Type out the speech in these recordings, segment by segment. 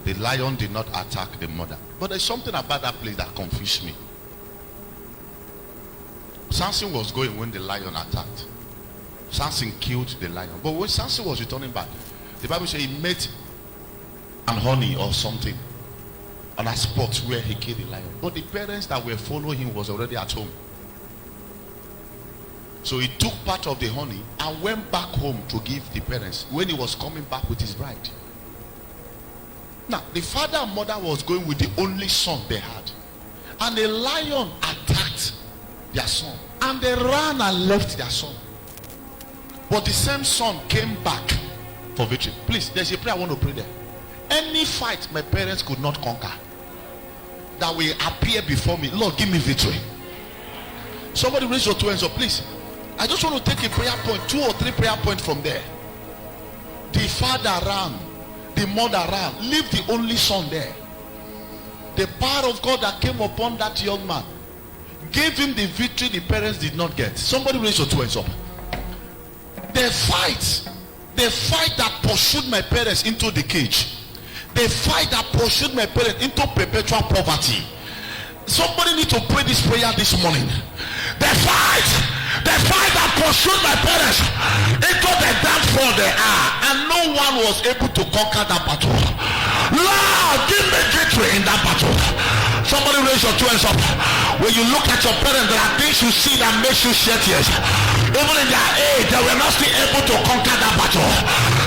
The lion did not attack the mother. But there's something about that place that confused me. Samson was going when the lion attacked. Samson killed the lion. But when Samson was returning back, the Bible says he met an honey or something on a spot where he killed the lion. But the parents that were following him was already at home. So he took part of the honey and went back home to give the parents when he was coming back with his bride. Now, the father and mother was going with the only son they had. And the lion attacked their son. And they ran and left their son. But the same son came back for victory. Please, there's a prayer I want to pray there. Any fight my parents could not conquer that will appear before me, Lord, give me victory. Somebody raise your two hands up, please. I just want to take a prayer point, 2 or 3 prayer points from there. The father ran, the mother ran, leave the only son there. The power of God that came upon that young man gave him the victory the parents did not get. Somebody raise your two hands up. The fight that pursued my parents into the cage, the fight that pursued my parents into perpetual poverty. Somebody need to pray this prayer this morning. The fight that pursued my parents into the downfall they are, and no one was able to conquer that battle. Lord, give me victory in that battle. Somebody raise your two hands up. When you look at your parents, there are things you see that makes you shed tears. Even in their age, they were not still able to conquer that battle.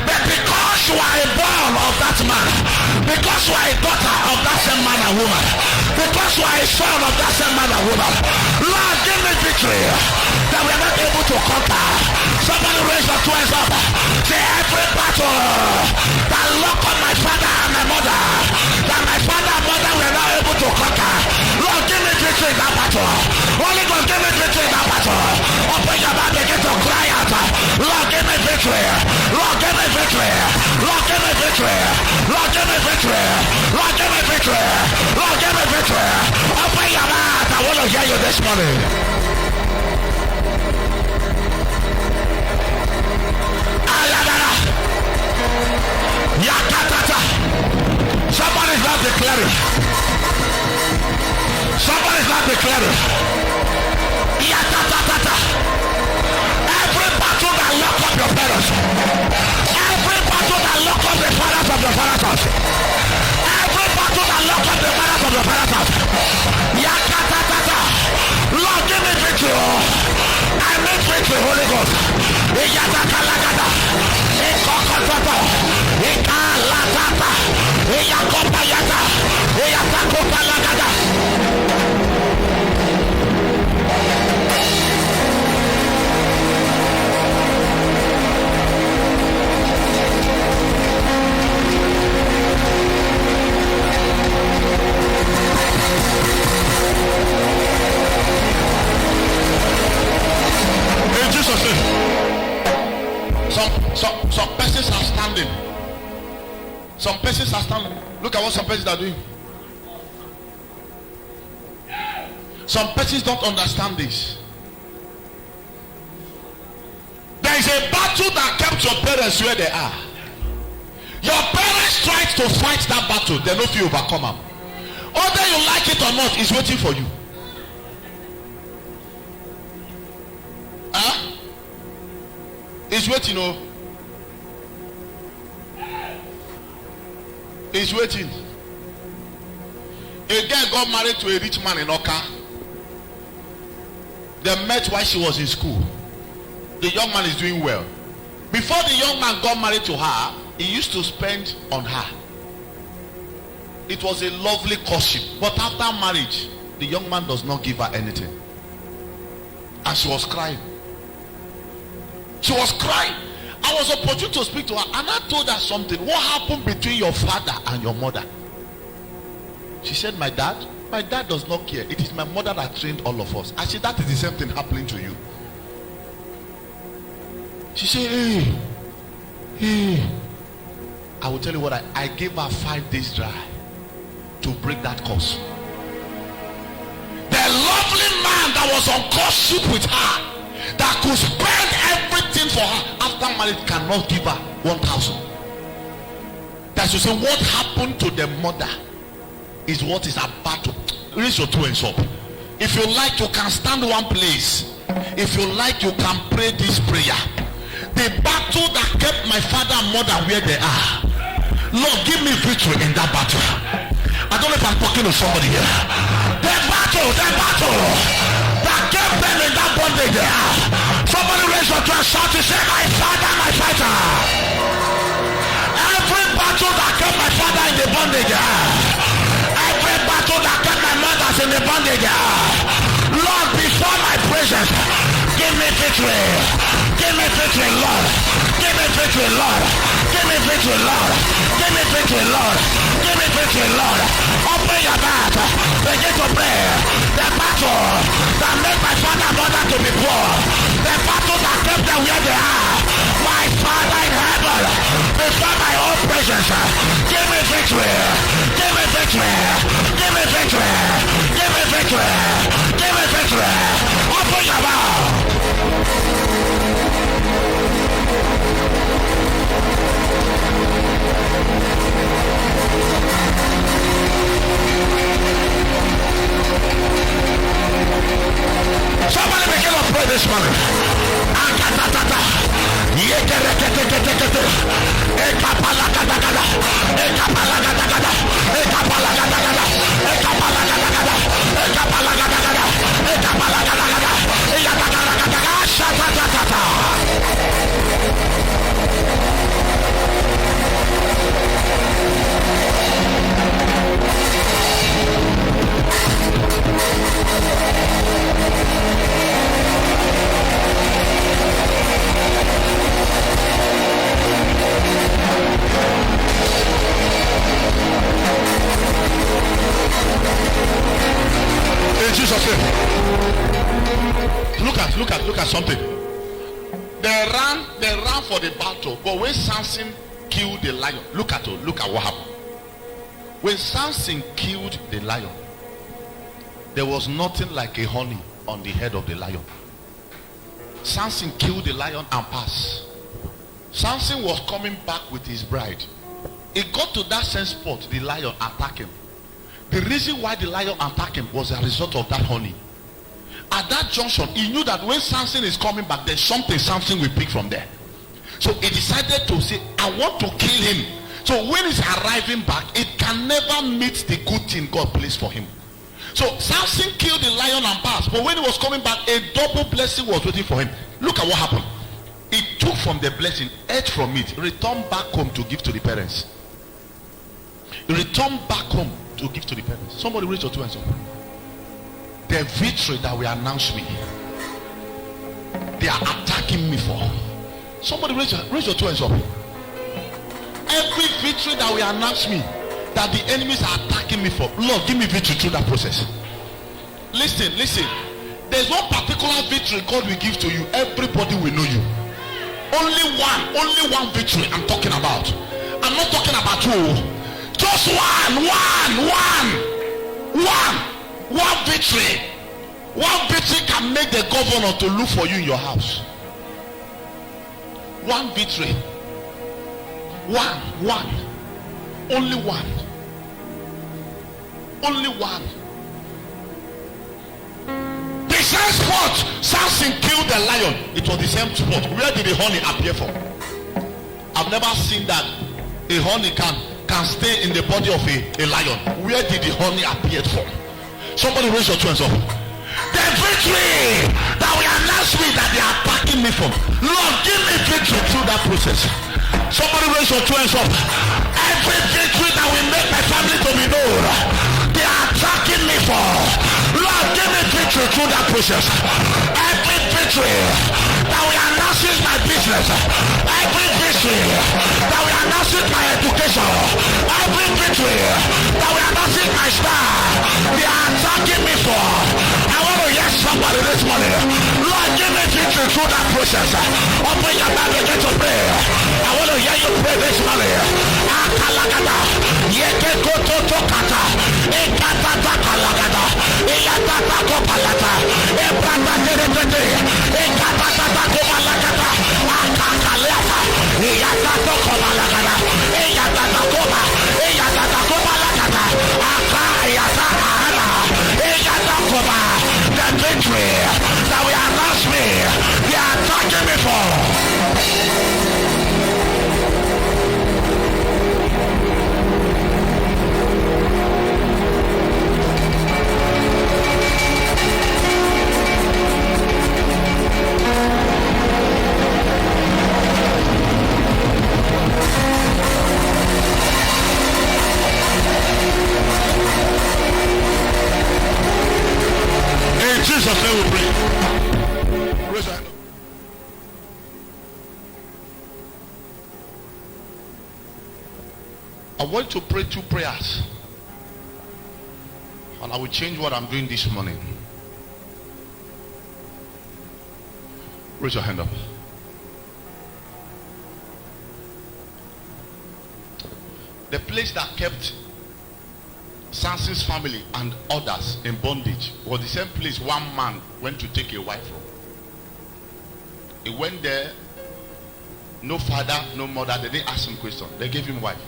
But because you are a born of that man, because you are a daughter of that same man and woman, because you are a son of that same man and woman, Lord, give me victory that we are not able to conquer. Somebody raise your two hands up. Say, every battle that lock on my father and my mother, that my father and mother were not able to conquer, Lord, give me victory in that battle. Holy God, give me victory in that battle. Open your mouth, begin to cry out. Lord, give me victory. Lord, give me victory. Lord, give me victory. Lord, give me victory. Lord, give me victory. Lord, give me victory. Open your mouth. I want to hear you this morning. Yakatata. Somebody's not declaring. Somebody's not declaring. Yakatata. Every battle that lock up your parents, every battle that lock up the fathers of your father's house, every battle that lock up the fathers of your father's house, Yakatata. Lord, give me victory. I make victory, Holy Ghost. Yatakalagada. Ikokotota. Ikalatata. Iyakopayata. Iyatakokalagada. In Jesus' name. Some persons are standing. Some persons are standing. Look at what some persons are doing. Some persons don't understand this. There is a battle that kept your parents where they are. Your parents tried to fight that battle. They know if you overcome them. Whether you like it or not, is waiting for you. Huh? It's waiting, oh. It's waiting. A girl got married to a rich man in Oka. They met while she was in school. The young man is doing well. Before the young man got married to her, he used to spend on her. It was a lovely courtship. But after marriage, the young man does not give her anything. And she was crying. She was crying. I was opportune to speak to her, and I told her something. What happened between your father and your mother? She said, my dad does not care. It is my mother that trained all of us. I said, that is the same thing happening to you. She said, hey. I will tell you what, I gave her 5 days dry to break that curse. The lovely man that was on courtship with her, that could spend everything for her after marriage, cannot give her 1,000. The as you say, what happened to the mother is what is about to raise your two hands up. If you like, you can stand one place. If you like, you can pray this prayer. The battle that kept my father and mother where they are, Lord, give me victory in that battle. I don't know if I'm talking to somebody here. The battle that kept them in that bondage they are. Somebody raise your two and shout to say, my father, my fighter. Every battle that kept my father in the bondage they are. Every battle that kept my mother in the bondage they are. Lord, before my presence, give me victory. Give me victory, Lord. Give me victory, Lord. Give me victory, Lord. Give me victory, Lord. Give me victory, Lord. Open your mouth. Begin to pray. The battle that made my father and mother to be poor. The battle that kept them where they are. My Father in heaven, before my own presence, give me victory. Give me victory. Give me victory. Give me victory. Give me victory. Open your mouth. Somebody begin to pray this morning. In Jesus' name. Look at something. They ran for the battle, but when Samson killed the lion, look at what happened. When Samson killed the lion, there was nothing like a honey on the head of the lion. Samson killed the lion and passed. Samson was coming back with his bride. He got to that same spot, the lion attacked him. The reason why the lion attacked him was a result of that honey. At that junction, he knew that when Samson is coming back, there's something Samson will pick from there. So he decided to say, I want to kill him. So when he's arriving back, it can never meet the good thing God placed for him. So Samson killed the lion and passed. But when he was coming back, a double blessing was waiting for him. Look at what happened. He took from the blessing, ate from it, returned back home to give to the parents. He returned back home to give to the parents. Somebody raise your two hands up. The victory that will announce me, they are attacking me for. Somebody raise your two hands up. Every victory that will announce me, that the enemies are attacking me for, Lord, give me victory through that process. Listen. There's one particular victory God will give to you. Everybody will know you. Only one victory I'm talking about. I'm not talking about two. Just one victory. One victory can make the governor to look for you in your house. One victory. One. Only one. The same spot Samson killed the lion. It was the same spot. Where did the honey appear from? I've never seen that a honey can stay in the body of a lion. Where did the honey appear from? Somebody raise your two hands up. The victory that will announce me that they are attacking me from, Lord, give me victory through that process. Somebody raise your two hands up. Every victory that will make my family to be known, they are attacking me for, Lord, give me victory through that process. Every victory that will announce my business, every victory that will announce my education, every victory that will announce my star, they are attacking me for. I want to hear somebody this morning. Lord, give me victory through that process. Open your mouth and begin to pray. I want to hear you pray this morning. Akalagada, yekekototokata, ekatatakalagada, eyatatakopalata, ebratateretete, ekatatakomalagada, akakalata, eyatatokomalagada, eyatatakoba, Jesus' name we pray. Raise your hand up. I want to pray 2 prayers. And I will change what I'm doing this morning. Raise your hand up. The place that kept Samson's family and others in bondage was the same place one man went to take a wife from. He went there, no father, no mother. They didn't ask him question. They gave him wife.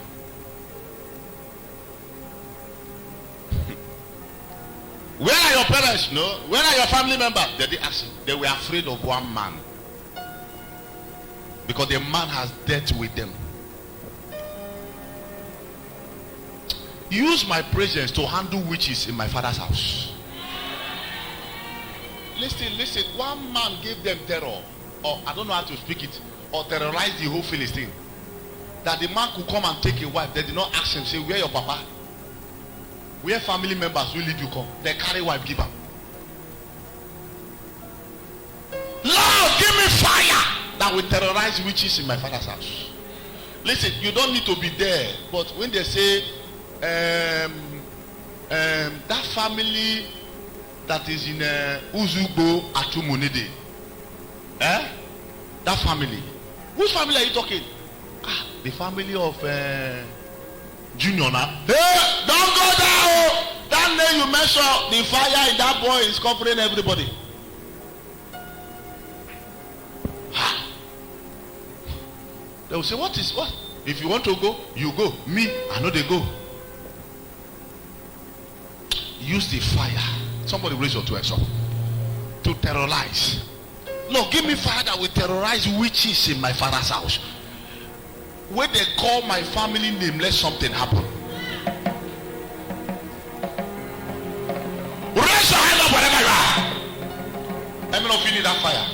Where are your parents? No. Where are your family members? They didn't ask him. They were afraid of one man, because the man has dealt with them. Use my presence to handle witches in my father's house. Listen. One man gave them terror, or I don't know how to speak it, or terrorize the whole Philistine. That the man could come and take a wife. They did not ask him, say, where your papa? Where family members will lead you come? They carry wife, give them. Lord, give me fire that will terrorize witches in my father's house. Listen, you don't need to be there, but when they say that family that is in Uzugbo Atumunide, that family, whose family are you talking? The family of Junior now. Hey, don't go there. That name you mentioned, the fire in that boy is covering everybody. They will say, what? If you want to go, you go. Me, I know they go. Use the fire. Somebody raise your 2 hands up. To terrorize. Lord, give me fire that will terrorize witches in my father's house. When they call my family name, let something happen. Raise your hand up wherever you are. Let me not feel in that fire.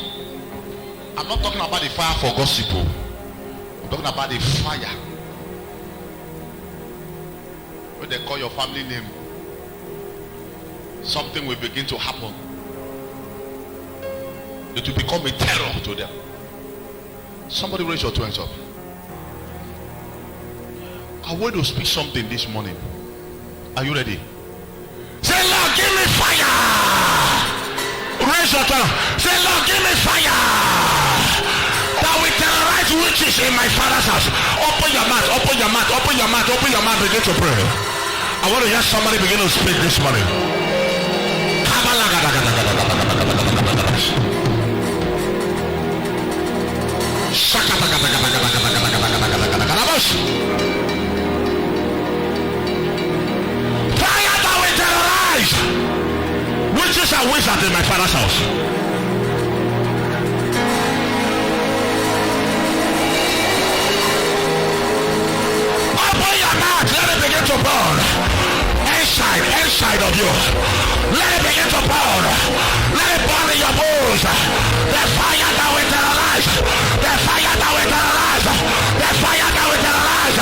I'm not talking about the fire for gossip. I'm talking about the fire. When they call your family name, something will begin to happen. It will become a terror to them. Somebody raise your 2 hands up. I want to speak something this morning. Are you ready? Say, Lord, give me fire. Raise your tongue. Say, Lord, give me fire that will terrorize witches in my father's house. Open your mouth, open your mouth, open your mouth, open your mouth, begin to pray. I want to hear somebody begin to speak this morning. Fire that will terrorize witches and wizards in my father's house. Open your mouth, let it begin to burn. Inside of you. Let it begin to burn. Let it burn in your bones. The fire that will terrorize. The fire that will terrorize. The fire that will terrorize.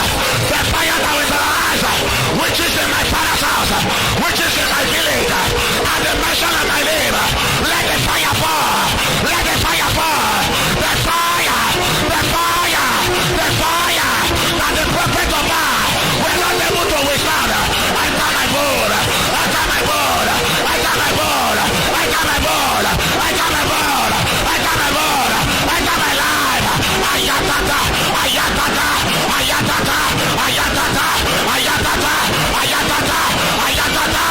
The fire that will terrorize. Which is in my father's house. Which is in my village. At the mention of my name. Let the fire fall. Let the fire fall. The fire. The fire. The fire. That the prophet of God were not able to withstand. I got my board. I got my board. I got my board. I got my board. I got my board. I got my board. I got my life. Ayatata. Ayatata. Ayatata. Ayatata. Ayatata. Ayatata. Ayatata.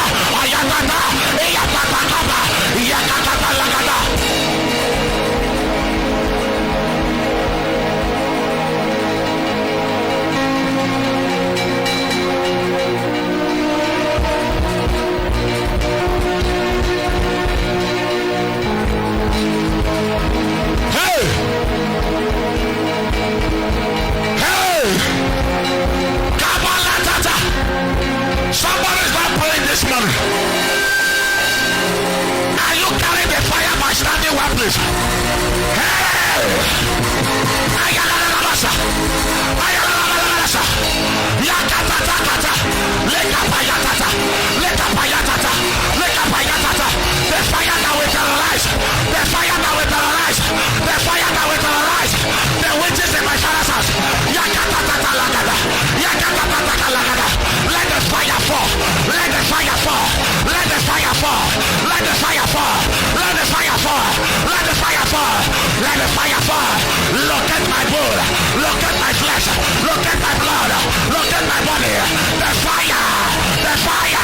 Ayatata. Ayatata. Kaba. Ayatata. Lagada. Somebody's not praying this morning. Are you carrying the fire by standing one place? Hey! Ayalalabasa! Ayalalabasa! Yakatatata! Lekapayatata! Lekapayatata! Lekapayatata! The fire that will Let the fire fall. Let the fire fall. Let the fire fall. Let the fire fall. Look at my bone. Look at my flesh. Look at my blood. Look at my body. The fire. The fire.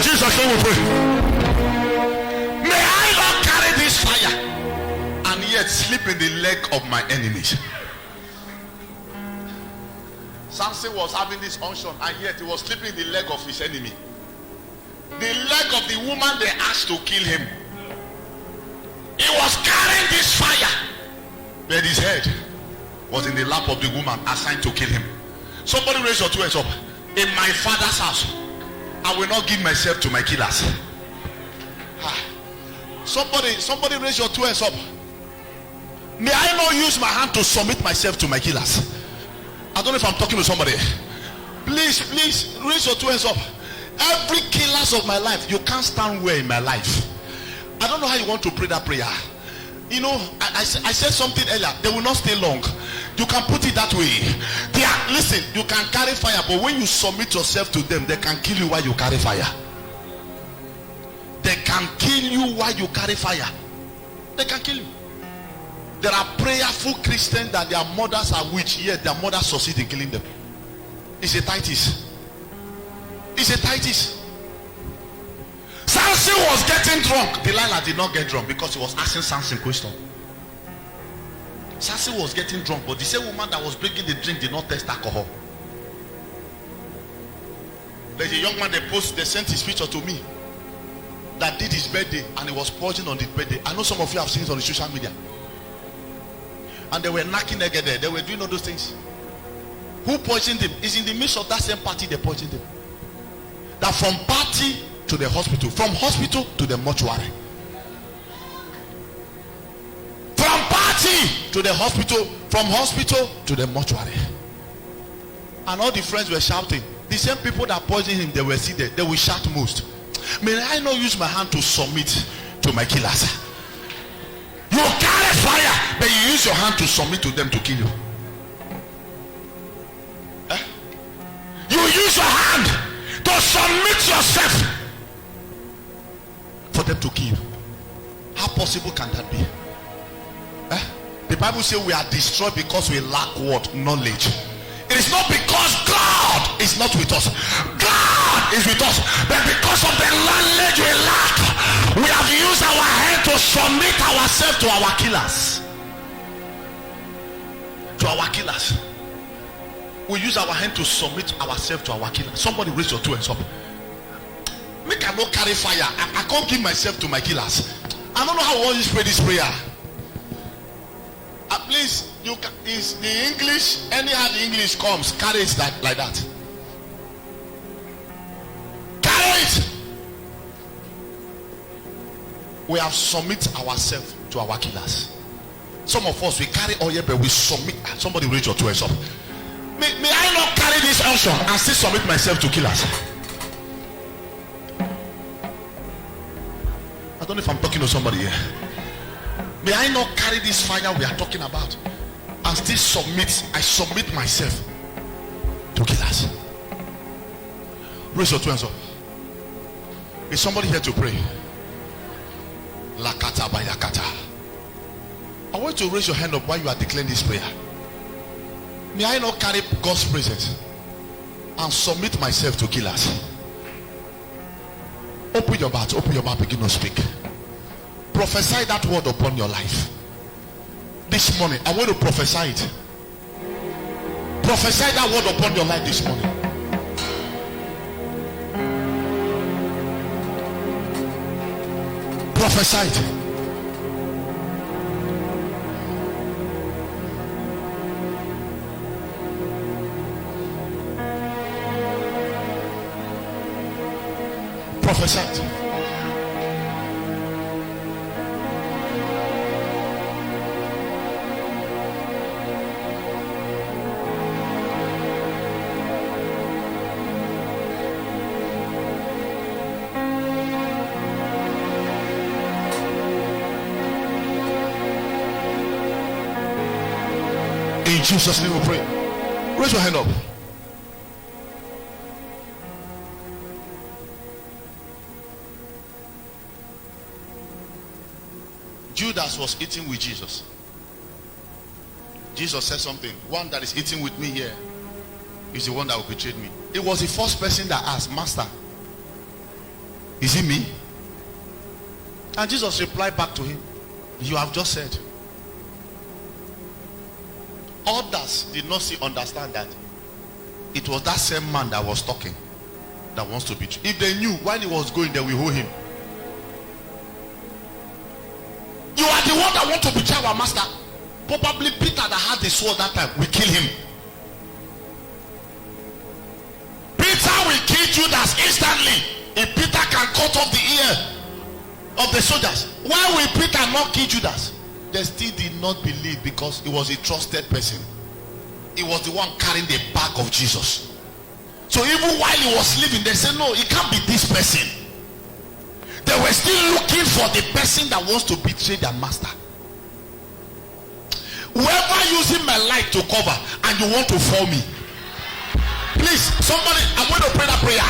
Jesus, we pray. May I not carry this fire and yet sleep in the leg of my enemies. Samson was having this unction and yet he was sleeping in the leg of his enemy. The leg of the woman they asked to kill him. He was carrying this fire, but his head was in the lap of the woman assigned to kill him. Somebody raise your two hands up. In my father's house, I will not give myself to my killers. Somebody raise your two hands up. May I not use my hand to submit myself to my killers. I don't know if I'm talking to somebody. Please raise your two hands up. Every killers of my life, you can't stand well in my life. I don't know how you want to pray that prayer. You know, I said something earlier. They will not stay long. You can put it that way. Listen, you can carry fire, but when you submit yourself to them, they can kill you while you carry fire. They can kill you while you carry fire. They can kill you. There are prayerful Christians that their mothers are witch, yet their mothers succeed in killing them. It's a Titus. It's a Titus. Samson was getting drunk. Delilah did not get drunk because he was asking Samson questions. Samson was getting drunk, but the same woman that was bringing the drink did not taste alcohol. There's a young man they sent his picture to me that did his birthday and he was poisoning on his birthday. I know some of you have seen it on the social media. And they were knocking together. They were doing all those things. Who poisoned him? Is in the midst of that same party they poisoned him. That from party to the hospital, from hospital to the mortuary, from party to the hospital, from hospital to the mortuary. And all the friends were shouting. The same people that poisoned him, they were seated. They will shout most. May I not use my hand to submit to my killers? You carry fire, but you use your hand to submit to them to kill you. You use your hand to submit yourself for them to kill you. How possible can that be? The Bible says we are destroyed because we lack what? Knowledge. It is not because God is not with us. God is with us. But because of the knowledge we lack, we have used our hand to submit ourselves to our killers. To our killers. We use our hand to submit ourselves to our killers. Somebody raise your two hands up. Me cannot carry fire. I can't give myself to my killers. I don't know how I want to pray this prayer. Please, you can, is the English, anyhow the English comes, carry it like that. Carry it. We have submit ourselves to our killers. Some of us, we carry oil, but we submit. Somebody raise your two hands up. May I not carry this unction and still submit myself to killers? I don't know if I'm talking to somebody here. May I not carry this fire we are talking about and still submit? I submit myself to killers. Raise your two hands up. Is somebody here to pray? Lakata bayakata. I want you to raise your hand up while you are declaring this prayer. May I not carry God's presence and submit myself to killers? Open your mouth, begin to speak. Prophesy that word upon your life. This morning, I want to prophesy it. Prophesy that word upon your life this morning. Prophesy it. Prophesy it. In Jesus' name we pray. Raise your hand up. Judas was eating with Jesus. Jesus said something. One that is eating with me here is the one that will betray me. It was the first person that asked, Master, is it me? And Jesus replied back to him, you have just said. Others did not understand that it was that same man that was talking that wants to betray. If they knew when he was going, they will hold him. You are the one that want to betray our master. Probably Peter that had the sword that time will kill him. Peter will kill Judas instantly if Peter can cut off the ear of the soldiers. Why will Peter not kill Judas? They still did not believe because he was a trusted person. He was the one carrying the bag of Jesus. So even while he was living, they said, no, it can't be this person. They were still looking for the person that wants to betray their master. Whoever using my light to cover and you want to fall me, please, somebody, I'm going to pray that prayer.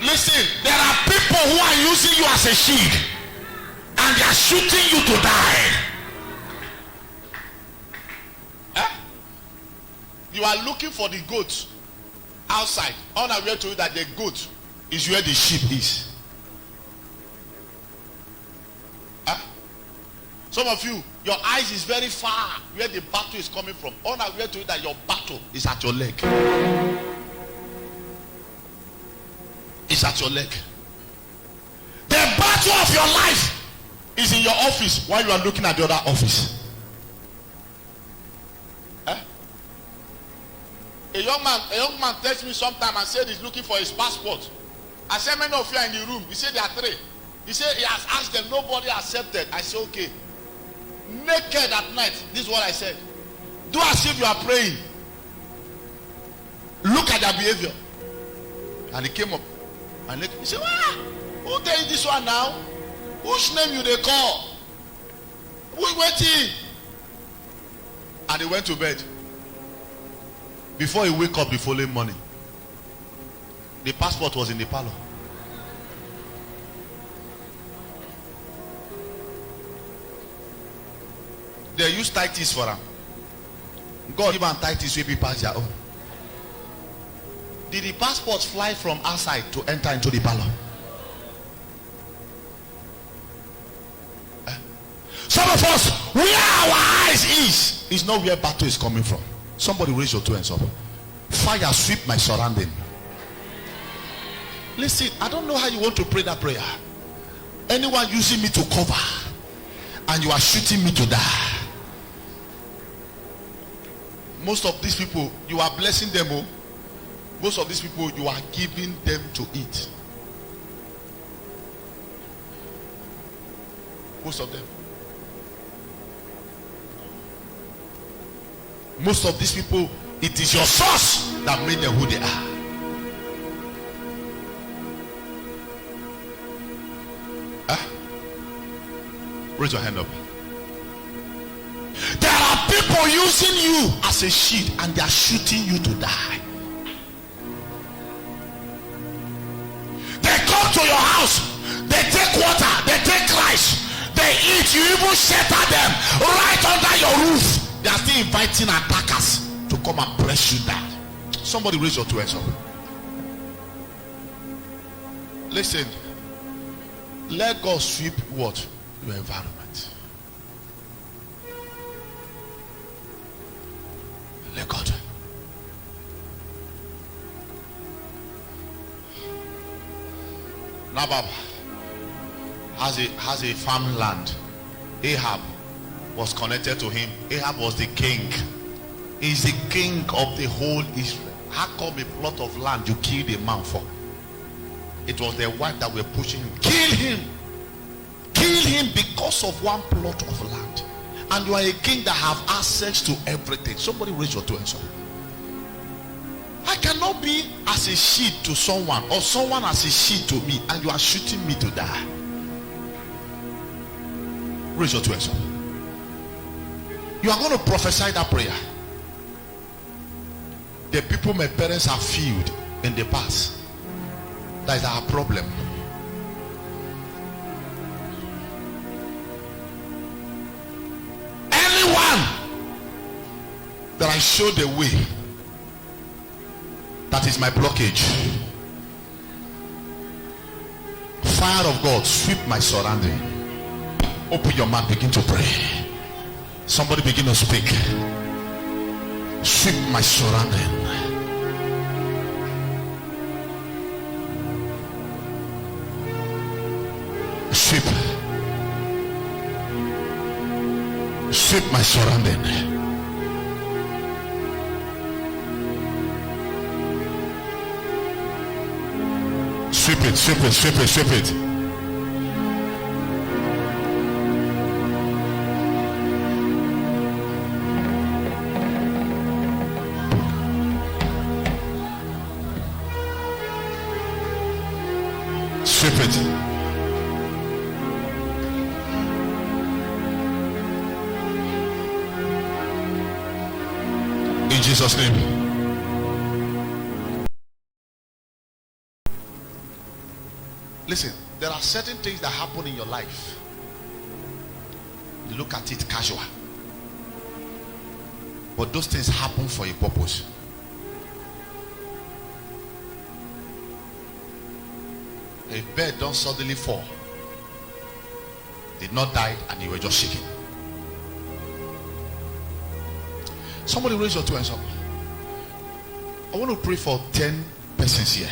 Listen, there are people who are using you as a shield and they are shooting you to die. You are looking for the goat outside, unaware to you that the goat is where the sheep is. Some of you, your eyes is very far where the battle is coming from, unaware to you that your battle is at your leg. It's at your leg. The battle of your life is in your office while you are looking at the other office. A young man texts me sometime and said he's looking for his passport. I said, many of you are in the room. He said there are 3. He said he has asked them, nobody accepted. I said, okay. Naked at night. This is what I said. Do as if you are praying. Look at their behavior. And he came up. And he said, who tell you this one now? Whose name you they call? Who is waiting? And he went to bed. Before he wake up the following morning, the passport was in the parlor. They use Titus for him. God give him Titus where people pass their own. Did the passport fly from outside to enter into the parlor? Some of us, where our eyes is not where battle is coming from. Somebody raise your 2 hands up. Fire sweep my surrounding. Listen, I don't know how you want to pray that prayer. Anyone using me to cover and you are shooting me to die. Most of these people, you are blessing them. Oh. Most of these people, you are giving them to eat. Most of them. Most of these people, it is your source that made them who they are. Raise your hand up. There are people using you as a shield and they are shooting you to die. They come to your house, they take water, they take rice, they eat, you even shelter them right under your roof. They are still inviting attackers to come and press you down. Somebody raise your 2 hands up. Listen, let God sweep what? Your environment. Let God. Nabab has a farmland. Ahab was connected to him. Ahab was the king. He's the king of the whole Israel. How come a plot of land you killed a man for? It was their wife that were pushing him. Kill him. Kill him because of one plot of land. And you are a king that have access to everything. Somebody raise your 2 hands up. I cannot be as a shield to someone or someone as a shield to me and you are shooting me to die. Raise your 2 hands up. You are going to prophesy that prayer. the people my parents have failed in the past. That is our problem. Anyone that I show the way, that is my blockage. Fire of God, sweep my surrounding. Open your mouth, begin to pray. Somebody begin to speak. Sweep my surrounding. Sweep my surrounding. Sweep it. Sweep it. In Jesus' name. Listen, there are certain things that happen in your life. You look at it casual, but those things happen for a purpose. A bird don't suddenly fall, did not die, and you were just shaking. Somebody raise your two hands up. I want to pray for 10 persons here.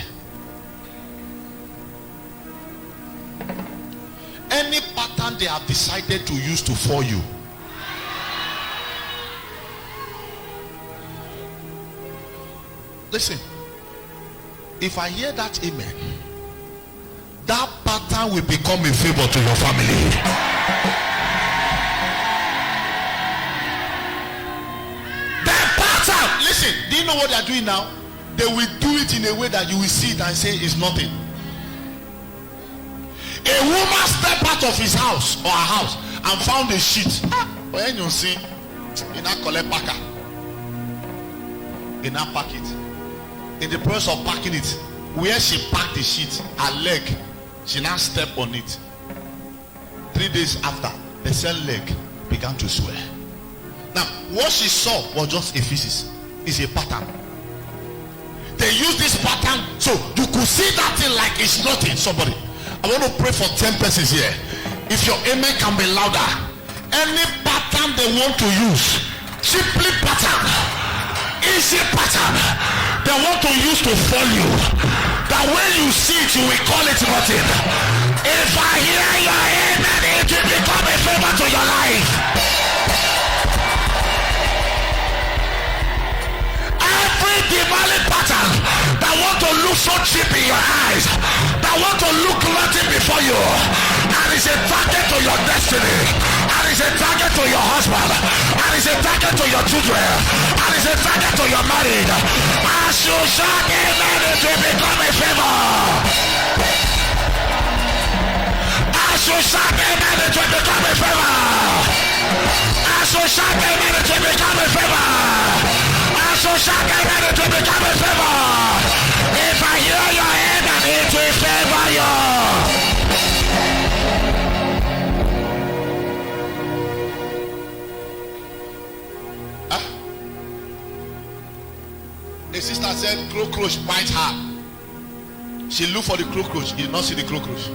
Any pattern they have decided to use to fall you, listen, if I hear that amen, that pattern will become a favor to your family. That pattern, listen, do you know what they are doing now? They will do it in a way that you will see it and say it's nothing. A woman stepped out of his house or her house and found a sheet. When you see, in a collect packer, in a pack it. In the process of packing it, where she packed the sheet, her leg, she now stepped on it. 3 days after, the same leg began to swell. Now, what she saw was just a feces. It's a pattern. They use this pattern so you could see that thing like it's nothing. Somebody, I want to pray for 10 persons here. If your amen can be louder, any pattern they want to use, simply pattern, easy pattern, they want to use to fall you, that when you see it, you will call it nothing. If I hear your amen, it will become a favor to your life. Every demonic pattern that want to look so cheap in your eyes, that want to look nothing before you, and is a target to your destiny, and is a target to your husband, and is a target to your children, and is a target to your marriage, as you shout amen, it will become a favor. As you shout amen, it will become a favor. As you shout amen, it will become a favor. As you shout amen, it will become a favor. If I hear your amen, it will favor you. A sister said cockroach bite her. She looked for the cockroach. She did not see the cockroach.